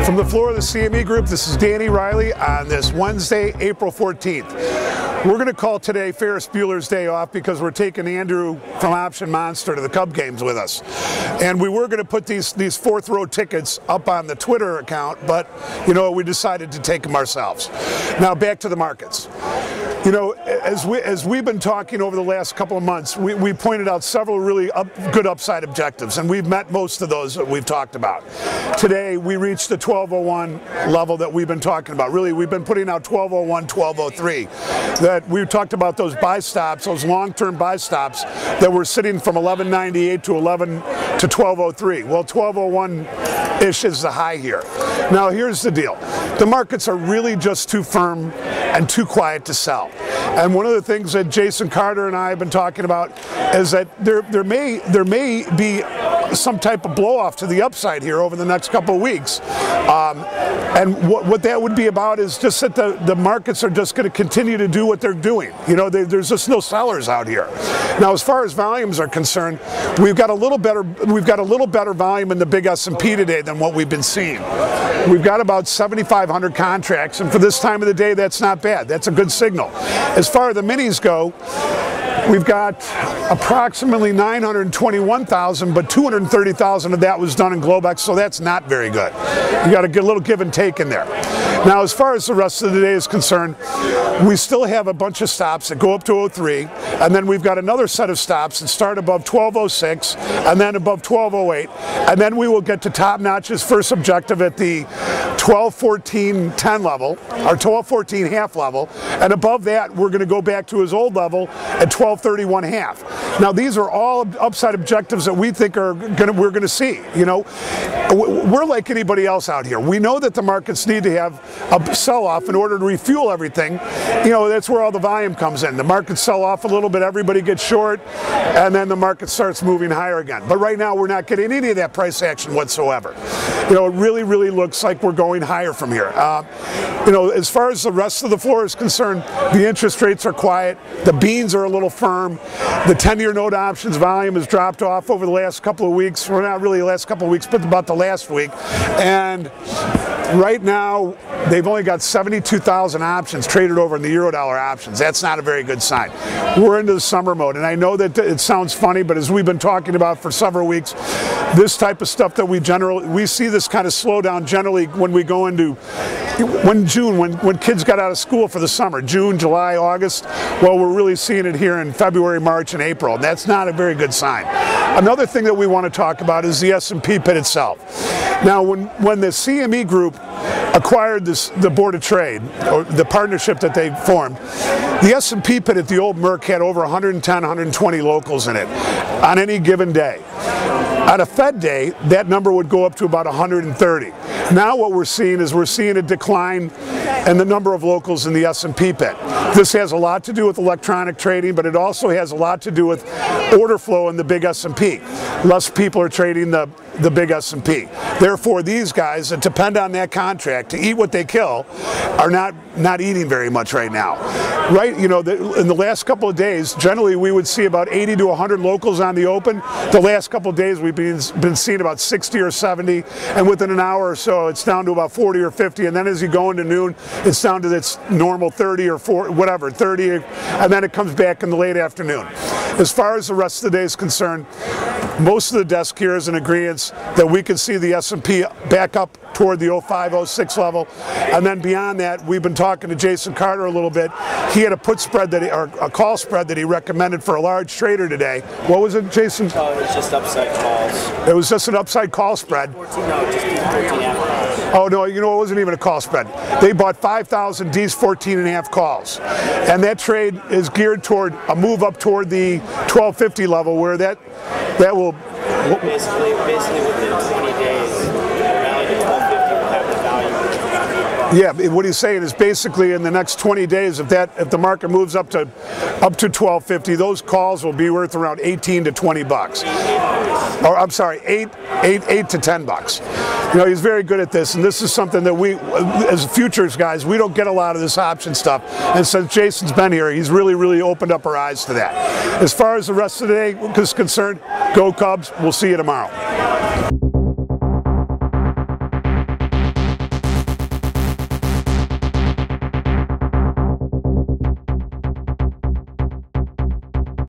From the floor of the CME Group, this is Danny Riley on this Wednesday, April 14th. We're going to call today Ferris Buler's day off because we're taking Andrew from Option Monster to the Cub games with us. And we were going to put these fourth row tickets up on the Twitter account, but you know, we decided to take them ourselves. Now back to the markets. You know, as we've been talking over the last couple of months, we pointed out several really good upside objectives, and we've met most of those that we've talked about. Today, we reached the 1201 level that we've been talking about. Really, we've been putting out 1201, 1203. That we talked about those buy stops, those long-term buy stops that were sitting from 1198 to 1203. Well, 1201-ish is the high here. Now, here's the deal. The markets are really just too firm and too quiet to sell. And one of the things that Jason Carter and I have been talking about is that there may be some type of blow off to the upside here over the next couple of weeks. And what that would be about is just that the markets are just going to continue to do what they're doing. You know, there's just no sellers out here. Now, as far as volumes are concerned, we've got a little better volume in the big S&P today than what we've been seeing. We've got about 7,500 contracts, and for this time of the day, that's not bad. That's a good signal. As far as the minis go, we've got approximately 921,000, but 230,000 of that was done in Globex, so that's not very good. You got to get a little give and take in there. Now, as far as the rest of the day is concerned, we still have a bunch of stops that go up to 03, and then we've got another set of stops that start above 1206, and then above 1208, and then we will get to Top Notch's first objective at the 1214.10 level, or 1214 half level, and above that we're going to go back to his old level at 1231 half. Now, these are all upside objectives that we think we're going to see. You know, we're like anybody else out here. We know that the markets need to have a sell-off in order to refuel everything. You know, that's where all the volume comes in. The markets sell off a little bit, everybody gets short, and then the market starts moving higher again. But right now, we're not getting any of that price action whatsoever. You know, it really looks like we're going higher from here. You know, as far as the rest of the floor is concerned, the interest rates are quiet, the beans are a little firm, the 10-year note options volume has dropped off over the last couple of weeks. Well, not really the last couple of weeks, but about the last week. And right now, they've only got 72,000 options traded over in the Eurodollar options. That's not a very good sign. We're into the summer mode, and I know that it sounds funny, but as we've been talking about for several weeks, this type of stuff that we see this kind of slowdown generally when we go into when kids got out of school for the summer, June, July, August. Well, we're really seeing it here in February, March, and April, and that's not a very good sign. Another thing that we want to talk about is the S&P pit itself. Now, when the CME Group acquired the Board of Trade, or the partnership that they formed, the S&P pit at the old Merck had over 110, 120 locals in it on any given day. On a Fed day, that number would go up to about 130. Now what we're seeing is a decline in the number of locals in the S&P pit. This has a lot to do with electronic trading, but it also has a lot to do with order flow in the big S&P. Less people are trading the big S&P. Therefore, these guys that depend on that contract to eat what they kill are not eating very much right now. Right, you know, in the last couple of days, generally we would see about 80 to 100 locals on the open. The last couple of days we've been seeing about 60 or 70, and within an hour or so it's down to about 40 or 50, and then as you go into noon, it's down to its normal 30 or 40, whatever, 30, and then it comes back in the late afternoon. As far as the rest of the day is concerned, most of the desk here is in agreement that we can see the S&P back up toward the 05, 06 level, and then beyond that, we've been talking to Jason Carter a little bit. He had a put spread or a call spread that he recommended for a large trader today. What was it, Jason? It was just upside calls. It was just an upside call spread. 14, no, just 13.5 calls. Oh no, you know, it wasn't even a call spread. They bought 5,000 D's 14.5 calls, and that trade is geared toward a move up toward the 1250 level, where that will basically within 20 days, the rally to 1250 will have the value. Yeah, what he's saying is basically in the next 20 days, if the market moves up to 1250, those calls will be worth around 18 to 20 bucks. Or I'm sorry, 8 to 10 bucks. You know, he's very good at this, and this is something that we, as futures guys, we don't get a lot of this option stuff. And since Jason's been here, he's really opened up our eyes to that. As far as the rest of the day is concerned, go Cubs. We'll see you tomorrow.